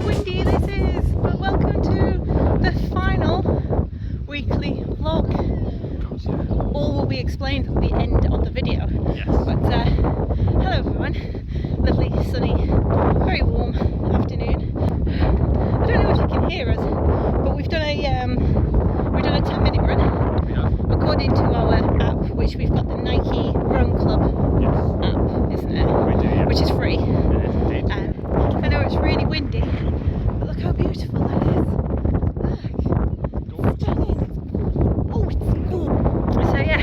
windy this is, but welcome to the final weekly vlog. All will be explained at the end of the video. Yes. But hello everyone, lovely, sunny, very warm afternoon. I don't know if you can hear us, but we've done a 10-minute run. Yeah. According to our app, which we've got the Nike Run Club app, isn't it? We do, yeah. Which is free. Yes, indeed. I know it's really windy, but look how beautiful that is. Look. Stunning. Oh, it's cool. So yeah,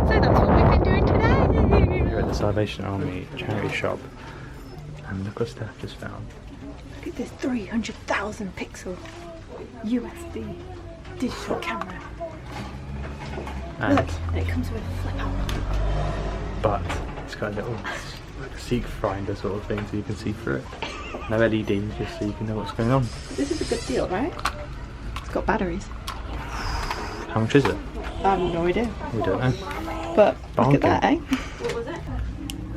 so that's what we've been doing today. We're at the Salvation Army charity shop, and look what Steph just found. Look at this 300,000 pixel USB digital camera. And Look, and it comes with a flip out. but it's got a little like a seek finder sort of thing, so you can see through it. No LEDs, just so you can know what's going on. This is a good deal, right? It's got batteries. How much is it? I have no idea. We don't know. But look Bargain. at that, eh?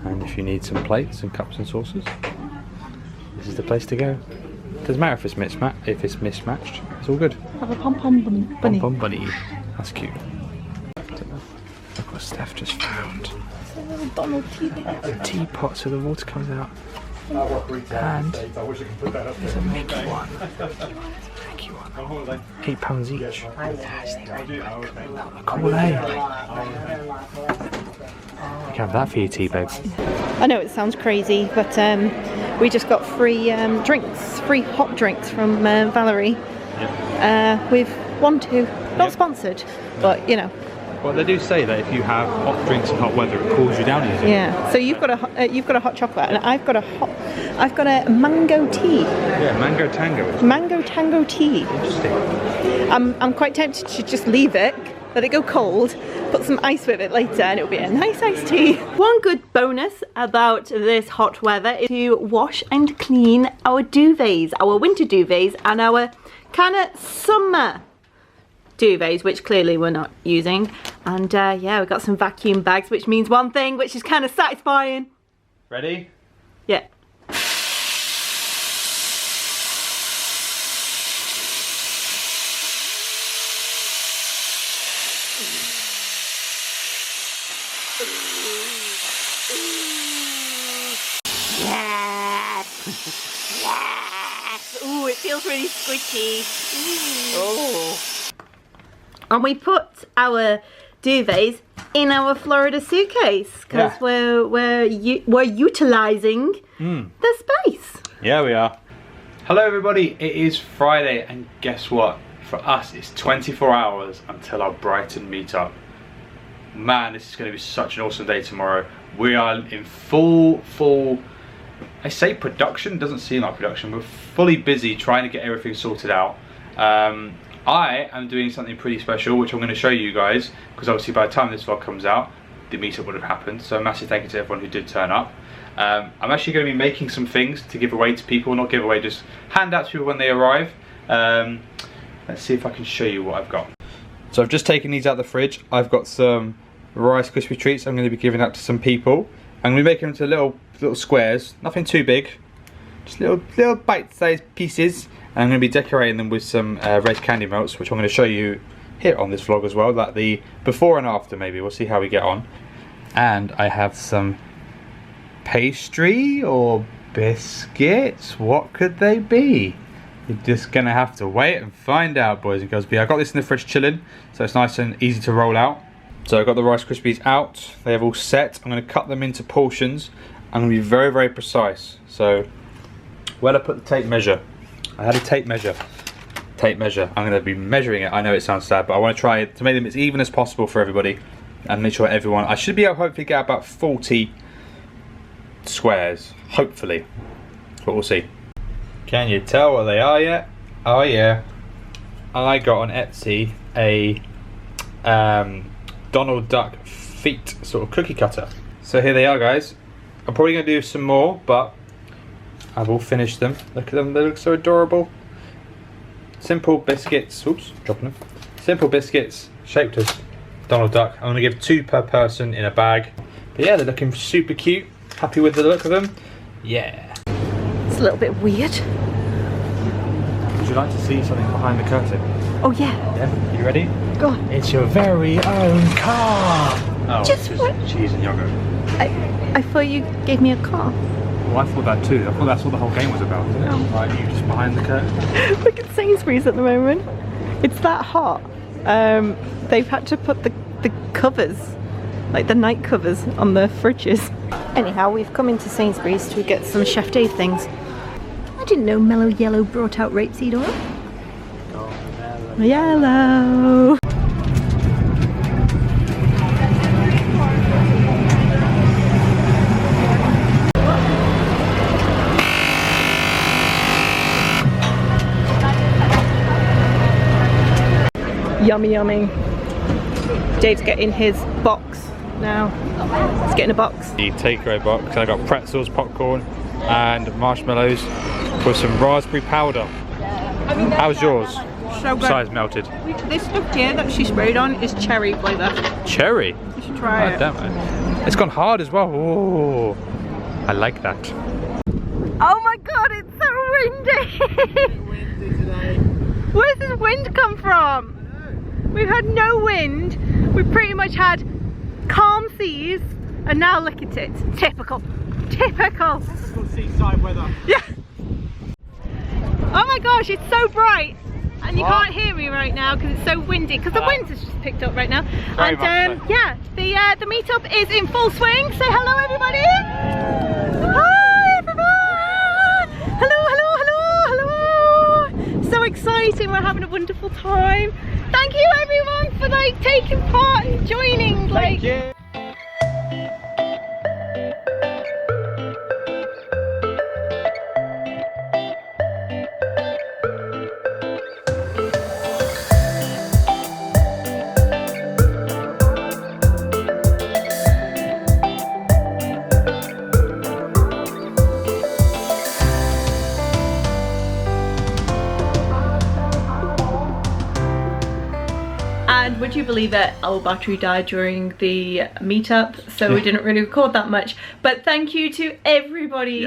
And if you need some plates and cups and saucers, this is the place to go. Doesn't matter if it's mismatched. It's all good. Have a pom-pom bunny. Pom pom bunny. That's cute. Look what Steph just found. It's a little Donald teapot. A teapot so the water comes out. And there's a Mickey one. Mickey one. £8 each. Cool, eh? You can have that for your tea, babe. I know it sounds crazy, but we just got free free hot drinks from Valerie. With not sponsored, but you know. Well, they do say that if you have hot drinks and hot weather, it cools you down easier. Yeah. So you've got a hot chocolate, and I've got a mango tea. Yeah, mango tango. Mango tango tea. Interesting. I'm quite tempted to just leave it, let it go cold, put some ice with it later, and it'll be a nice iced tea. One good bonus about this hot weather is to wash and clean our duvets, our winter duvets, and our kind of summer duvets, which clearly we're not using. And yeah, we've got some vacuum bags, which means one thing, which is kind of satisfying. Ready? Yeah. Yes! Yes! Ooh, it feels really squishy. Oh. And we put our duvets in our Florida suitcase because we're utilizing the space. Yeah, we are. Hello everybody, it is Friday, and guess what? For us, it's 24 hours until our Brighton meetup. Man, this is going to be such an awesome day tomorrow. We are in full, I say production, doesn't seem like production. We're fully busy trying to get everything sorted out. I am doing something pretty special, which I'm going to show you guys, because obviously by the time this vlog comes out, the meetup would have happened. So a massive thank you to everyone who did turn up. I'm actually going to be making some things to give away to people, not give away, just hand out to people when they arrive. Let's see if I can show you what I've got. So I've just taken these out of the fridge. I've got some Rice Krispie treats I'm going to be giving out to some people. I'm going to be making them into little squares, nothing too big, just little bite-sized pieces. And I'm going to be decorating them with some red candy melts, which I'm going to show you here on this vlog as well, like the before and after maybe. We'll see how we get on. And I have some pastry or biscuits. What could they be? You're just going to have to wait and find out, boys and girls. But yeah, I got this in the fridge chilling, so it's nice and easy to roll out. So I've got the Rice Krispies out. They have all set. I'm going to cut them into portions. I'm going to be very, very precise. So where did I put the tape measure? I had a tape measure. I'm going to be measuring it. I know it sounds sad, but I want to try to make them as even as possible for everybody and make sure everyone. I should be able to hopefully get about 40 squares. Hopefully, but we'll see. Can you tell what they are yet? Oh yeah, I got on Etsy a Donald Duck feet sort of cookie cutter. So here they are, guys. I'm probably going to do some more, but I've all finished them. Look at them, they look so adorable. Simple biscuits, oops, dropping them. Simple biscuits, shaped as Donald Duck. I'm gonna give 2 per person in a bag. But yeah, they're looking super cute. Happy with the look of them? Yeah. a little bit weird. Would you like to see something behind the curtain? Oh yeah. Yeah, you ready? Go on. It's your very own car! Oh, Just what? Cheese and yogurt. I thought you gave me a car. Well, I thought that too. I thought that's what the whole game was about, isn't it? Oh. Right, you just behind the curtain. Look at Sainsbury's at the moment. It's that hot. They've had to put the covers, like the night covers, on the fridges. Anyhow, we've come into Sainsbury's to get some Chef Dave things. I didn't know Mellow Yellow brought out rapeseed oil. Oh, yellow. Yummy, yummy. Dave's getting his box now. He's getting a box. The takeaway box. I got pretzels, popcorn, and marshmallows with some raspberry powder. How's yours? So good. Besides melted. This stuff here that she sprayed on is cherry flavour. Cherry? You should try it. Damn it. It's gone hard as well. Oh, I like that. Oh my god, it's so windy! Windy today. Where's this wind come from? We've had no wind. We've pretty much had calm seas, and now look at it. Typical. Typical. Typical seaside weather. Yeah. Oh my gosh, it's so bright. And you What? can't hear me right now because it's so windy, because the wind has just picked up right now. Very And much so. yeah, the meetup is in full swing. Say hello everybody. Hi everyone. Hello, hello, hello, hello. So exciting, we're having a wonderful time. Thank you everyone for like taking part and joining. Like, Thank you. and would you believe it, our battery died during the meetup, so we didn't really record that much. But thank you to everybody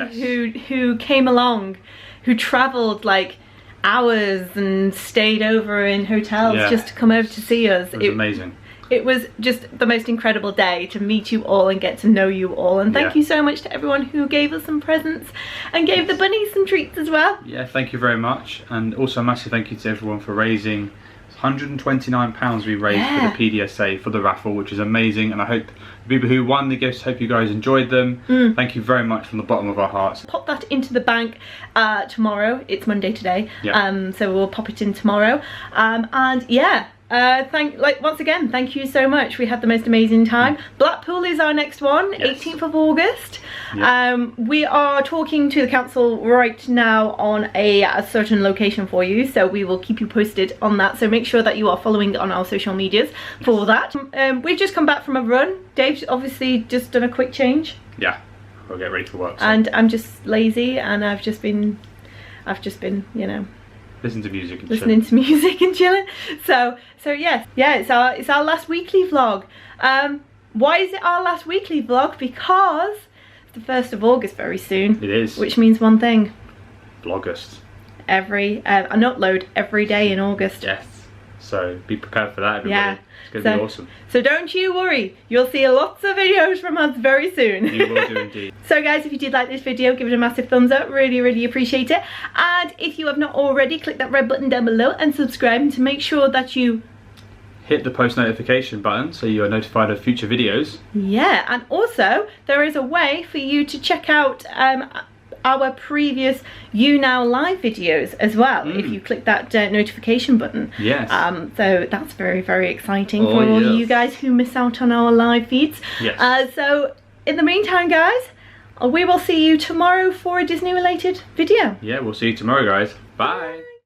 who came along, who travelled like hours and stayed over in hotels just to come over to see us. It was amazing. It was just the most incredible day to meet you all and get to know you all. And thank you so much to everyone who gave us some presents and gave the bunnies some treats as well. Yeah, thank you very much. And also a massive thank you to everyone for raising £129 we raised for the PDSA for the raffle, which is amazing. And I hope the people who won the gifts, hope you guys enjoyed them. Thank you very much from the bottom of our hearts. Pop that into the bank tomorrow. It's Monday today, Yeah. so we'll pop it in tomorrow. And yeah, once again, thank you so much. We had the most amazing time. Blackpool is our next one, 18th of August. We are talking to the council right now on a certain location for you, so we will keep you posted on that. So make sure that you are following on our social medias for that. We've just come back from a run. Dave's obviously just done a quick change. Yeah, we'll get ready for work. So. And I'm just lazy, and I've just been, you know, Listen to music and listening to music and chilling. So yes, it's our last weekly vlog. Why is it our last weekly vlog? Because it's the 1st of August very soon. It is. Which means one thing. Vlogust. An upload every day in August. Yes. So be prepared for that, everybody. Yeah. It's going to be awesome. So don't you worry. You'll see lots of videos from us very soon. You will do indeed. So guys, if you did like this video, give it a massive thumbs up. Really, really appreciate it. And if you have not already, click that red button down below and subscribe to make sure that you hit the post notification button so you are notified of future videos. Yeah, and also there is a way for you to check out our previous You Now Live videos as well, if you click that notification button. Yes. So that's very, very exciting for all you guys who miss out on our live feeds. Yes. So in the meantime, guys, we will see you tomorrow for a Disney related video. Yeah, we'll see you tomorrow, guys. Bye.